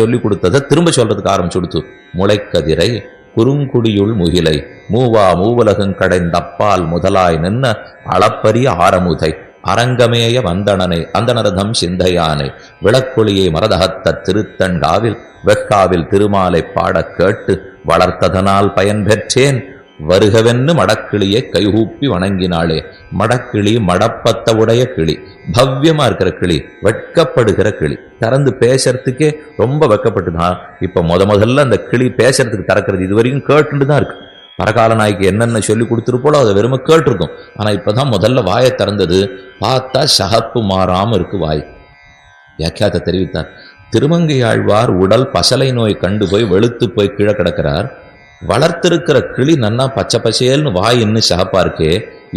சொல்லி கொடுத்ததை திரும்ப சொல்றதுக்கு ஆரம்பிச்சு கொடுத்து. முளைக்கதிரை குறுங்குடியுள் முகிலை மூவா மூவுலகம் கடைந்த அப்பால் முதலாய் நின்ன அளப்பரிய ஆரமுதை அரங்கமேய வந்தனனை அந்தனரதம் சிந்தையானை விளக்கொளியை மரதகத்த திருத்தண்டாவில் வெக்காவில் திருமாலை பாடக் கேட்டு வளர்த்ததனால் பயன் பெற்றேன் வருகவென்னு மடக்கிளியை கைகூப்பி வணங்கினாளே. மடக்கிளி மடப்பத்த உடைய கிளி, பவ்யமா இருக்கிற கிளி, வெட்கப்படுகிற கிளி, திறந்து பேசுறதுக்கே ரொம்ப வெட்கப்பட்டுதான். இப்ப முதல்ல அந்த கிளி பேசுறதுக்கு திறக்கிறது. இது வரைக்கும் கேட்டுதான் இருக்கு. பரகால நாய்க்கு என்னென்ன சொல்லி கொடுத்துருப்போலோ அதை வெறுமை கேட்டிருக்கும். ஆனா இப்பதான் முதல்ல வாயை திறந்தது. பார்த்தா சகப்பு மாறாம இருக்கு வாய். வியாக்கியாத்தை தெரிவித்தார். திருமங்கையாழ்வார் உடல் பசலை நோய் கண்டு போய் வெளுத்து போய் கீழே கிடக்கிறார். வளர்த்திருக்கிற கிளி நன்னா பச்சை பசேல்னு வாய் இன்னும் சகப்பா இருக்கே,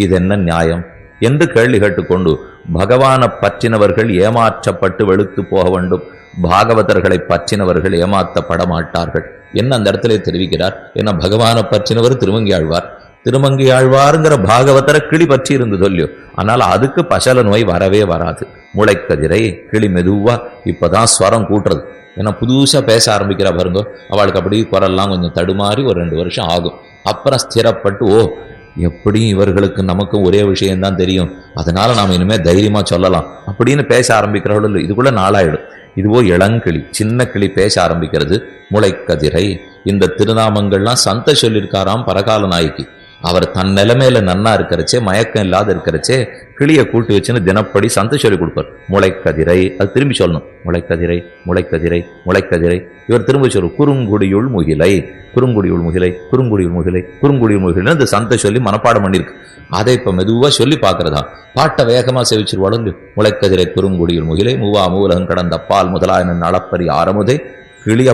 இது என்ன நியாயம் என்று கேள்வி கேட்டுக்கொண்டு பகவானை பற்றினவர்கள் ஏமாற்றப்பட்டு வெளுத்து போக வேண்டும், பாகவதர்களை பற்றினவர்கள் ஏமாற்றப்பட மாட்டார்கள் என்ன அந்த இடத்துல தெரிவிக்கிறார். ஏன்னா பகவானை பற்றினவர் திருமங்கையாழ்வார், திருமங்கையாழ்வாருங்கிற பாகவதரை கிளி பற்றி இருந்து சொல்லியோ. ஆனால் அதுக்கு பசல நோய் வரவே வராது. முளைக்கதிரை கிளி மெதுவா இப்பதான் ஸ்வரம் கூட்டுறது. ஏன்னா புதுசா பேச ஆரம்பிக்கிறா பாருங்க, அவளுக்கு அப்படி குரல்லாம் கொஞ்சம் தடுமாறி ஒரு 2 வருஷம் ஆகும். அப்புறம் ஸ்திரப்பட்டு ஓ எப்படியும் இவர்களுக்கு நமக்கும் ஒரே விஷயம்தான் தெரியும், அதனால நாம் இனிமே தைரியமா சொல்லலாம் அப்படின்னு பேச ஆரம்பிக்கிறவர்கள் இதுக்குள்ள நாளாயிடும். இதுவோ இளங்கிளி சின்ன கிளி பேச ஆரம்பிக்கிறது. முளைக்கதிரை இந்த திருநாமங்கள்லாம் சந்த சொல்லியிருக்காராம் பரகால நாய்க்கு. அவர் தன் நிலைமையில நன்னா இருக்கிறச்சே, மயக்கம் இல்லாத இருக்கிறச்சே கிளியை கூட்டி வச்சுன்னு தினப்படி சந்த சொல்லி கொடுப்பார். முளைக்கதிரை அது திரும்பி சொல்லணும். முளைக்கதிரை முளைக்கதிரை முளைக்கதிரை. இவர் திரும்ப சொல்லும் குறுங்குடியுள் முகிலை குறுங்குடியுள் முகிலை குறுங்குடியுள் முகிலை குறுங்குடியுள் முகிலை இந்த சந்த சொல்லி மனப்பாடம் பண்ணியிருக்கு. அதை இப்ப மெதுவா சொல்லி பார்க்கறதா. பாட்டை வேகமா செவிச்சிருவாளுங்க. முளைக்கதிரை குறுங்குடியுள் முகிலை மூவா மூலகம் கடந்த பால் முதலாயன அளப்பரி ஆரமுதை கிளிய